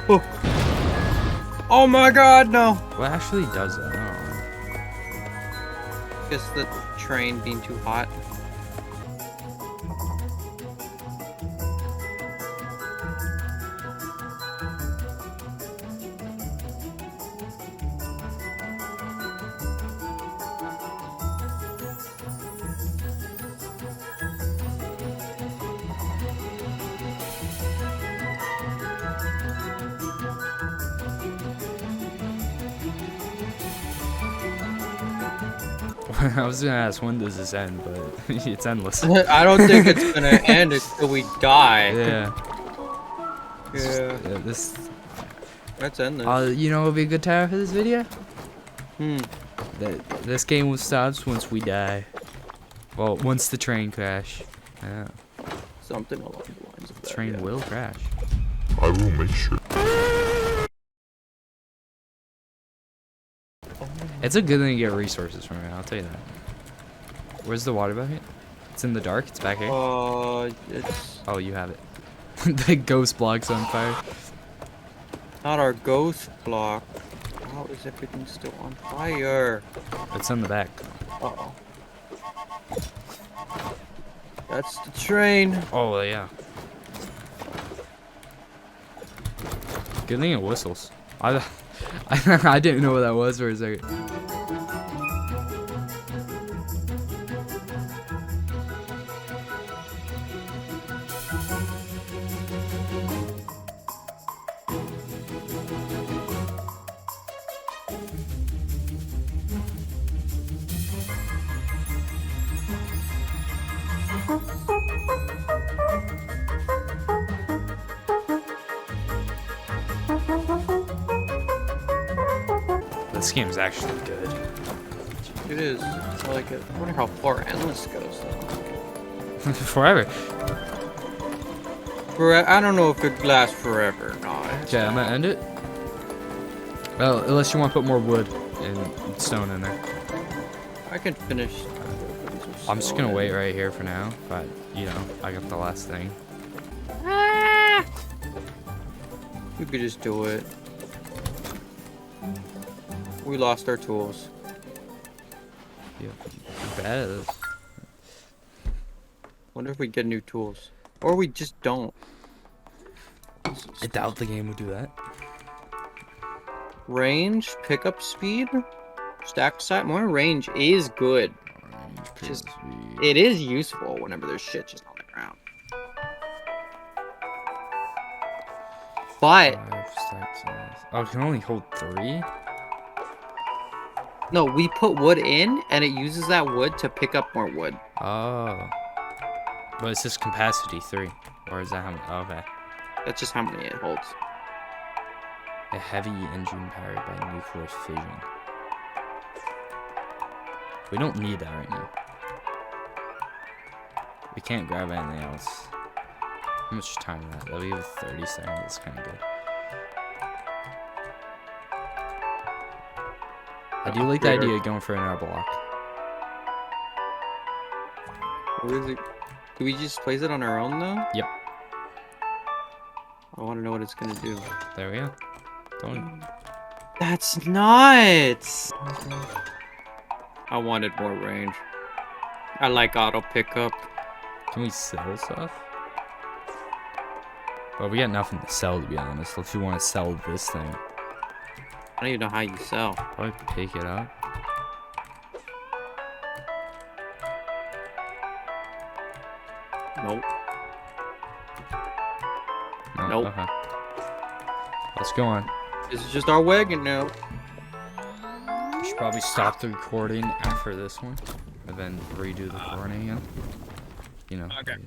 cool. Oh my god, no! What actually does that? I don't know. Just the train being too hot. I was gonna ask when does this end, but it's endless. I don't think it's gonna end until we die. Yeah. Yeah. This. Let's end this. You know what would be a good time for this video? Hmm. This game will stop once we die. Well, once the train crash. Yeah. Something along the lines of The that. train Yeah. will crash. I will make sure. It's a good thing to get resources from it, I'll tell you that. Where's the water bucket? It's in the dark, it's back here. It's Oh, you have it. The ghost block's on fire. not our ghost block. How is everything still on fire? It's on the back. Uh-oh. That's the train. Oh, yeah. Good thing it whistles. I didn't know what that was for a second. This game's actually good. It is. I like it. I wonder how far endless goes though. Forever. I don't know if it lasts forever or not. Okay, I'm gonna end it. Well, unless you want to put more wood and stone in there. I can finish. I'm just gonna wait right here for now. But you know, I got the last thing. We could just do it. We lost our tools. Yeah, bad at this. Wonder if we get new tools, or we just don't. I doubt the game would do that. Range, pickup speed, stack size. More range is good. Just it is useful whenever there's shit just on the ground. But Oh, it can only hold 3? no, we put wood in, and it uses that wood to pick up more wood. Oh. But it's just capacity 3. Or is that how many? Oh, okay. That's just how many it holds. A heavy engine powered by nuclear fission. We don't need that right now. We can't grab anything else. How much time is that? That'll be 30 seconds. That's kind of good. I do like the idea of going for another block. What is it? Do we just place it on our own though? Yep. I want to know what it's gonna do. There we go. Done. That's nuts! I wanted more range. I like auto pickup. Can we sell stuff? Well, we got nothing to sell, to be honest. If you want to sell this thing, I don't even know how you sell. probably pick it up. Nope. No? Nope. Okay. Let's go on. This is just our wagon now. We should probably stop the recording after this one, and then redo the recording again. You know. Okay.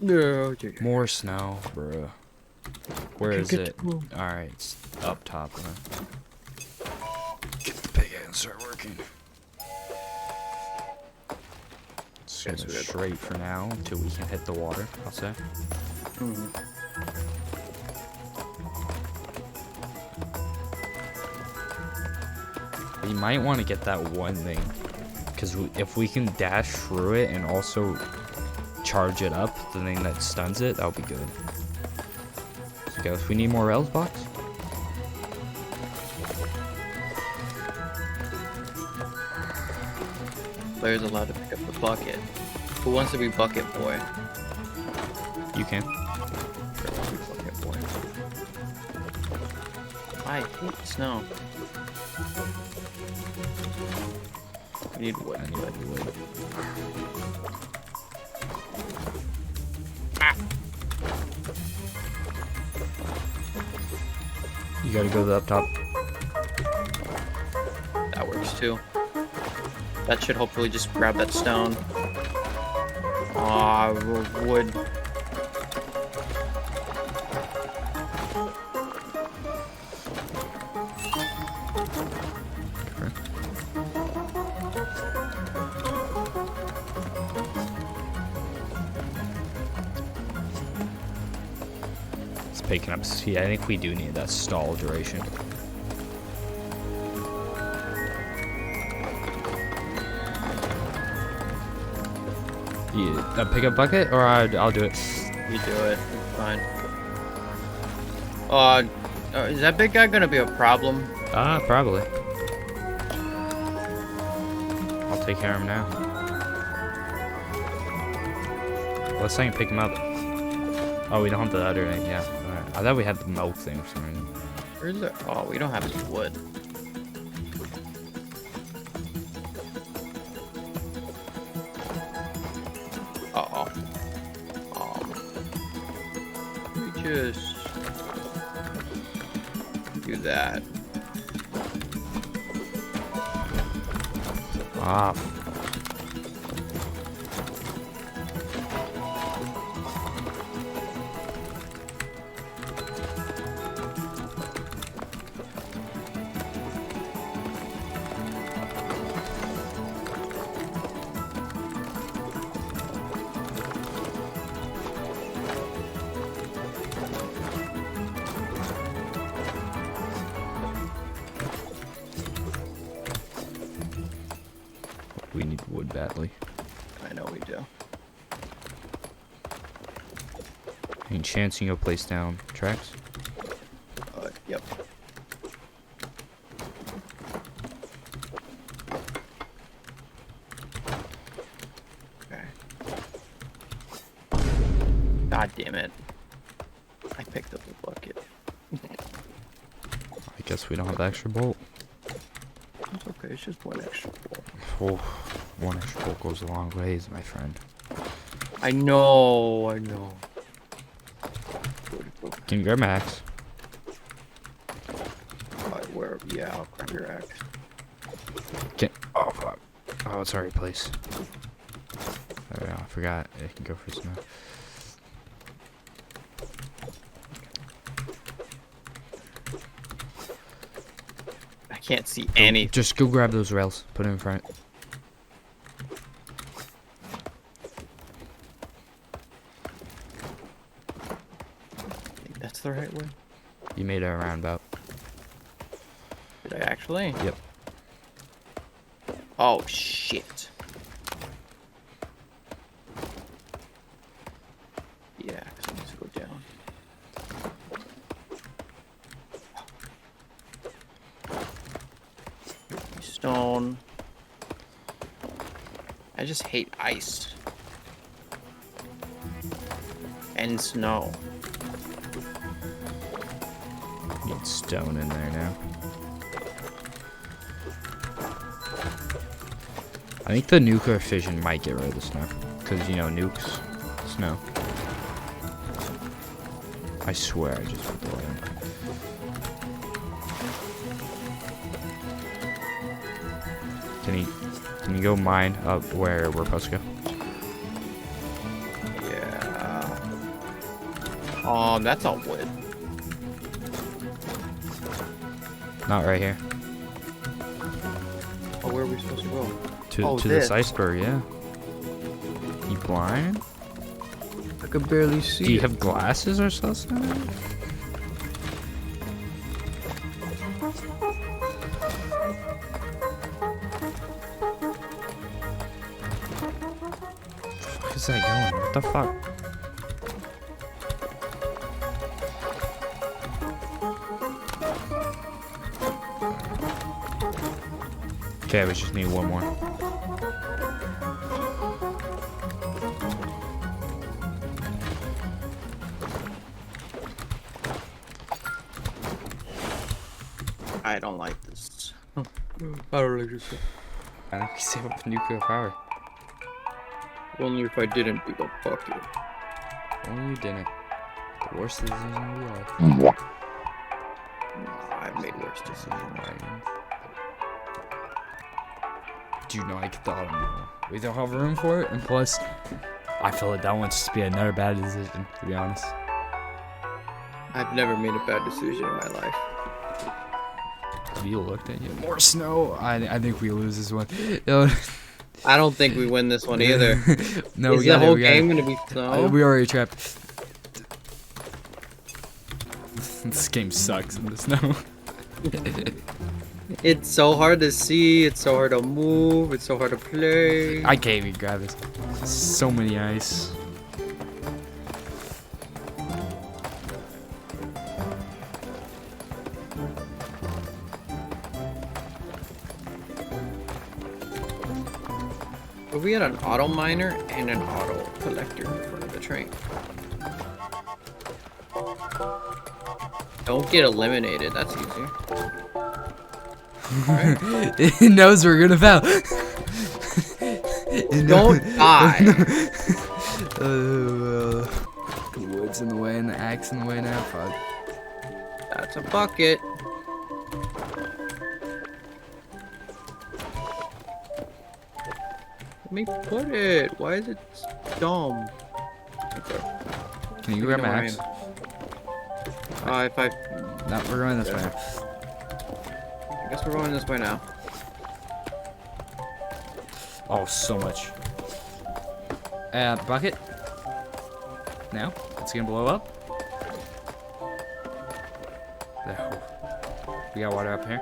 No. More snow, bruh. Where is it? Alright, it's up top. Then. Get the pig out and start working. Just gonna straight for now until we can hit the water, I'll say. You might want to get that one thing, because if we can dash through it and also charge it up, the thing that stuns it, that would be good. Okay, if we need more rails, box. Player's allowed to pick up the bucket. Who wants to be bucket boy? You can. Sure, I'll be bucket boy. I hate snow. I need wood. I need wood. You gotta go to the up top. That works too. That should hopefully just grab that stone. Aw, wood. It's picking up speed. I think we do need that stall duration. Yeah, pick up bucket, or I'll do it. You do it. It's fine. Is that big guy gonna be a problem? Probably. I'll take care of him now. Let's say pick him up. Oh, we don't have the other thing. Yeah. Alright. I thought we had the milk thing for some reason. Where's it? Oh, we don't have any wood. Uh-oh. We just do that. Ah. We need wood badly. I know we do. Any chance you can go place down tracks? Yep. Okay. God damn it. I picked up the bucket. I guess we don't have the extra bolt. It's okay, it's just one extra bolt. Oh, one extra bolt goes a long ways, my friend. I know. Can you grab my axe? Where? Yeah, I'll grab your axe. Oh, fuck. Oh, it's already placed. There we go. I forgot. It can go for snow. I can't see any. Just go grab those rails. Put it in front. Think that's the right way. You made a roundabout. Did I actually? Yep. Oh shit. Yeah, 'cause it needs to go down. Stone. I just hate ice. And snow. Need stone in there now. I think the nuclear fission might get rid of the snow. Because, you know, nukes. Snow. I swear I just put the light on. Can you go mine up where we're supposed to go? Yeah. That's all wood. Not right here. Oh, where are we supposed to go? To this iceberg, yeah. You blind? I could barely see. Do you have glasses or something? What is Where's that going? What the fuck? Okay, we just need one more. I don't like this. I don't like this. I think we save up nuclear power. Only if I didn't, we go fuck you. Only you didn't. The worst decision of your life. Nah, I've made worse decisions. Do you know I thought we don't have room for it, and plus, I feel like that one just be another bad decision, to be honest. I've never made a bad decision in my life. Have you looked at it? More snow. I think we lose this one. Yo. I don't think we win this one either. No, Is we got the whole it. game gonna be snow? We already trapped. This game sucks in the snow. It's so hard to see. It's so hard to move. It's so hard to play. I can't even grab this. So many ice. But we had an auto miner and an auto collector in front of the train. Don't get eliminated. That's easy. It knows we're gonna fail. Don't die. The wood's in the way and the axe in the way now. Fuck. That's a bucket. Let me put it. Why is it dumb? Okay. Can you grab my axe? If I... No, we're going this way. I guess we're going this way now. Oh, so much. Bucket. Now, it's gonna blow up. There. We got water up here.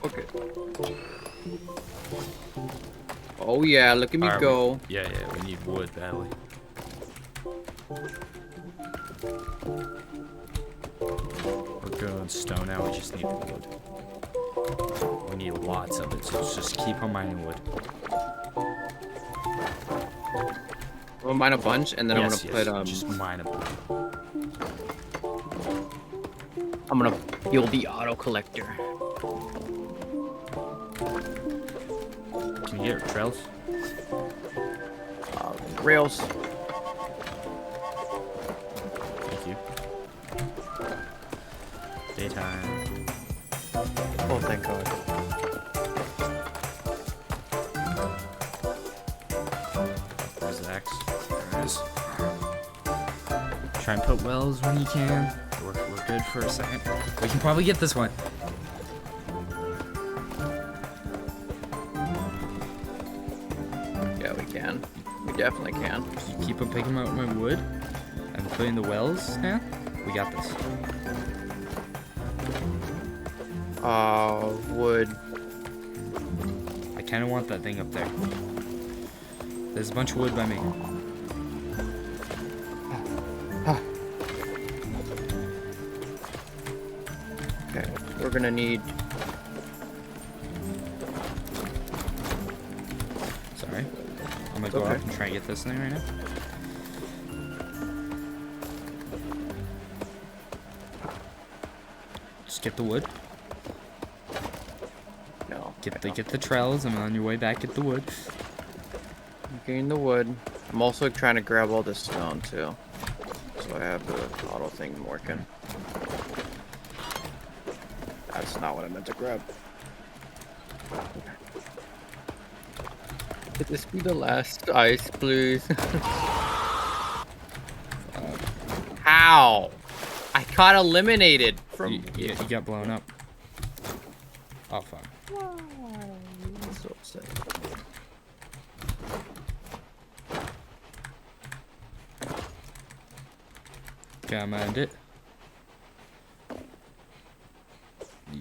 Okay. Oh yeah, look at me go. Yeah, we need wood badly. We're good on stone now, we just need wood. We need lots of it, so let's just keep on mining wood. We'll mine a bunch, and then I'm gonna put just mine a bunch. I'm gonna build the auto collector. Can you get trails? Rails. Thank you. Daytime. Oh, thank God. Where's the axe? There it is. Try and put wells when you can. We're good for a second. We can probably get this one. Yeah, we can. We definitely can. You keep on picking out my wood and putting the wells now. We got this. Wood. I kind of want that thing up there. There's a bunch of wood by me. Okay, we're gonna need... Sorry. I'm gonna go up and try and get this thing right now. Just get the wood. No. Get the trellis. I'm on your way back. Get the wood. I'm getting the wood. I'm also trying to grab all this stone too. So I have the auto thing working. That's not what I meant to grab. Could this be the last ice, please? How? I got eliminated from... You got blown up. Oh, fuck. I'm so upset. Okay, I mined it.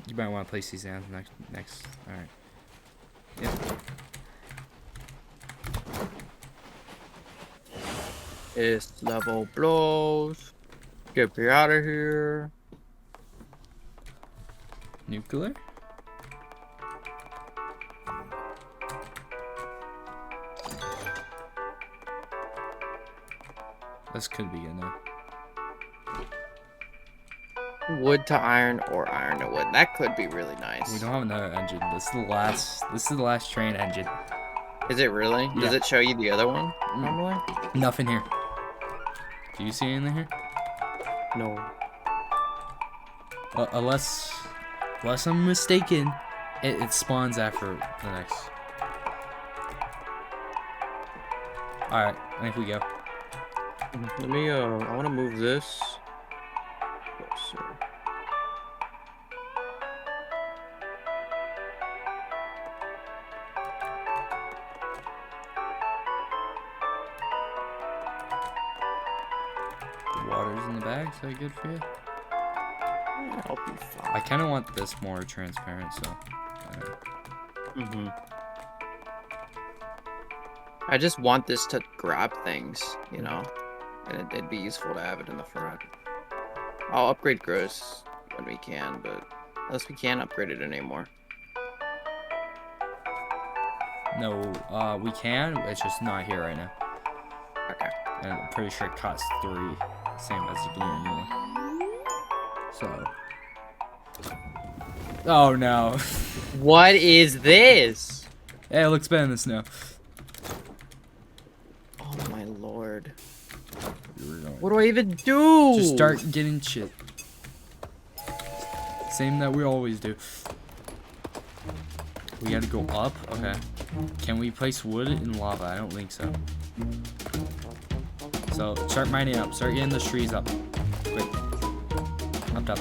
You might want to place these down next. All right. Yep. This level blows. Get me out of here. Nuclear? This could be good now. Wood to iron or iron to wood. That could be really nice. We don't have another engine. This is the last train engine. Is it really? Yeah. Does it show you the other one normally? Nothing here. Do you see anything here? No. Unless I'm mistaken, it spawns after the next. All right, I think we go. Let me. I want to move this. Closer. The water's in the bag. Is that good for you? Yeah, I'll be fine. I kind of want this more transparent, so. I just want this to grab things, you know, and it'd be useful to have it in the front. I'll upgrade gross when we can, but unless we can't upgrade it anymore. No, we can. It's just not here right now. Okay. And I'm pretty sure it costs 3, same as the blue and new one. So. Oh no. What is this? Hey, it looks better in the snow. Oh my lord. What do I even do? Just start getting shit. Same that we always do. We gotta go up? Okay. Can we place wood in lava? I don't think so. So, start mining up. Start getting the trees up. Quick. Up.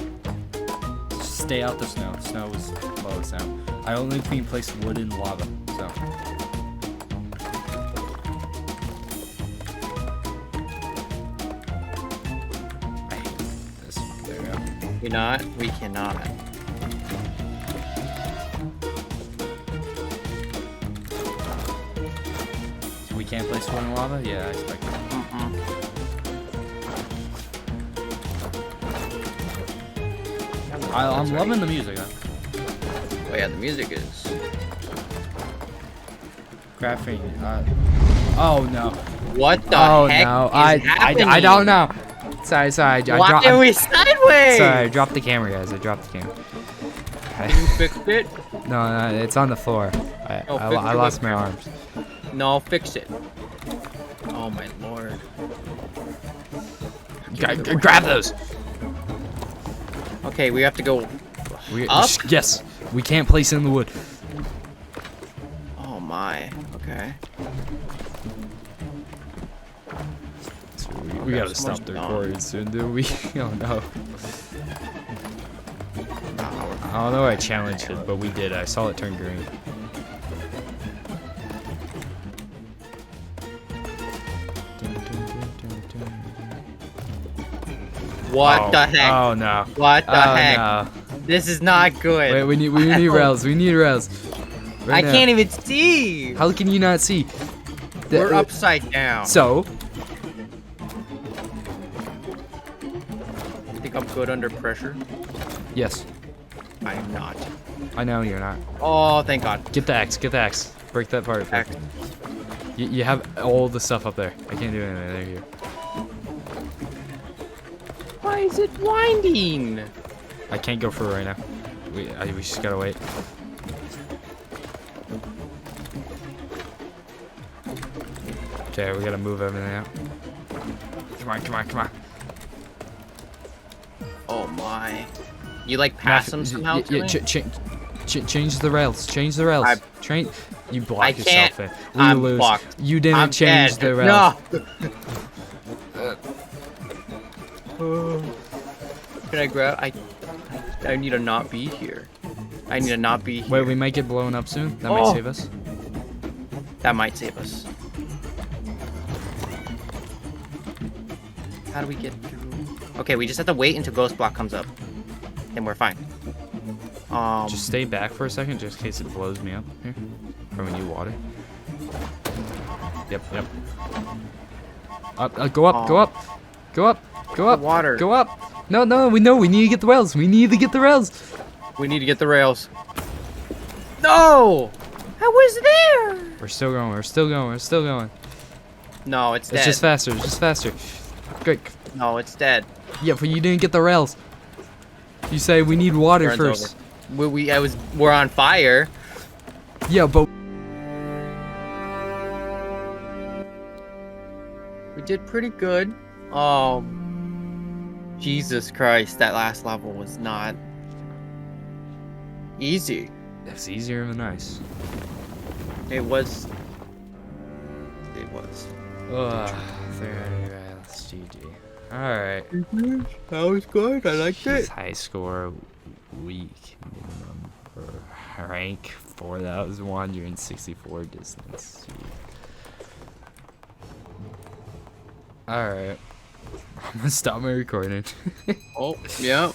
Just stay out the snow. Snow is close now. I only can place wood in lava, so. I hate this. There we go. We cannot. We can't place wood in lava? Yeah, I expect it. I'm loving the music, though. Oh yeah, the music is. Graphing. Oh no. What the heck no. is happening? I don't know. Sorry. Why are we sideways? Sorry, I dropped the camera, guys. I dropped the camera. You fixed it? No, it's on the floor. I lost my arms. No, fix it. Oh my lord. Grab those. Okay, we have to go up? Yes. We can't place it in the wood. Oh my. Okay. So we gotta stop the recording soon, do we? Oh no. I don't know I challenged it, but we did. I saw it turn green. What the heck? Oh no. What the heck? No. This is not good. Wait, we need rails. We need rails. I can't even see. How can you not see? We're upside down. So? You think I'm good under pressure? Yes. I am not. I know you're not. Oh, thank God. Get the axe. Get the axe. Break that part. Axe. You have all the stuff up there. I can't do anything here. Why is it winding? I can't go for it right now. We just gotta wait. Okay, we gotta move everything out. Come on. Oh my. You like pass them somehow to me? Change the rails. Change the rails. You block yourself in. We I'm lose. blocked. You didn't change dead. the rails. No. Can I grab? I need to not be here. I need to not be here. Wait, we might get blown up soon. That might save us. That might save us. How do we get through? Okay, we just have to wait until Ghost Block comes up. Then we're fine. Just stay back for a second, just in case it blows me up here from a new water. Yep. Go up. Go up. The water. Go up. No. We need to get the rails. We need to get the rails. We need to get the rails. No! I was there! We're still going. No, it's dead. It's just faster. Great. No, it's dead. Yeah, but you didn't get the rails. You say we need water Run's first. over. We're on fire. Yeah, but We did pretty good. Oh, Jesus Christ, that last level was not easy. it's easier than ice. It was. Ugh, 300 rails, GG. Alright. That was good. I liked it. High score, weak, minimum, for rank 4,164 distance. Alright. I'm gonna stop my recording. Oh, yeah.